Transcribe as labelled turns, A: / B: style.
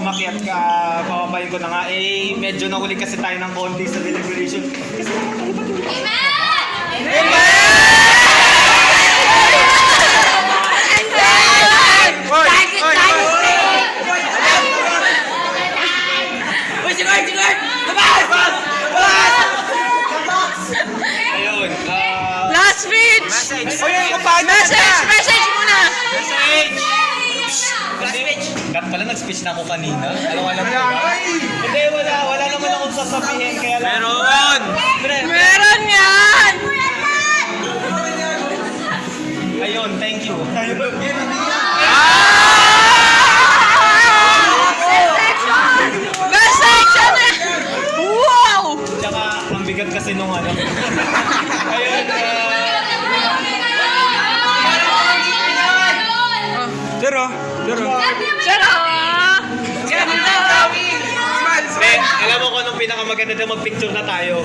A: umakyat ka, papapayin ko na nga. Eh, medyo nahuli kasi tayo ng konti sa deliberation. Kasi nakakalipat yung... Ayun,
B: Last speech! Message muna!
A: Kat pala, nag-speech na ako kanina. Alam ko ba? Hindi, wala naman akong sasabihin. Kaya lang...
B: Meron yan!
A: Ayun, thank you.
B: Best section eh! Wow!
A: Tsaka, ang bigat kasi nung ano. Ayun,
B: Pero!
A: alam mo kung anong pinakamaganda na mag-picture na tayo.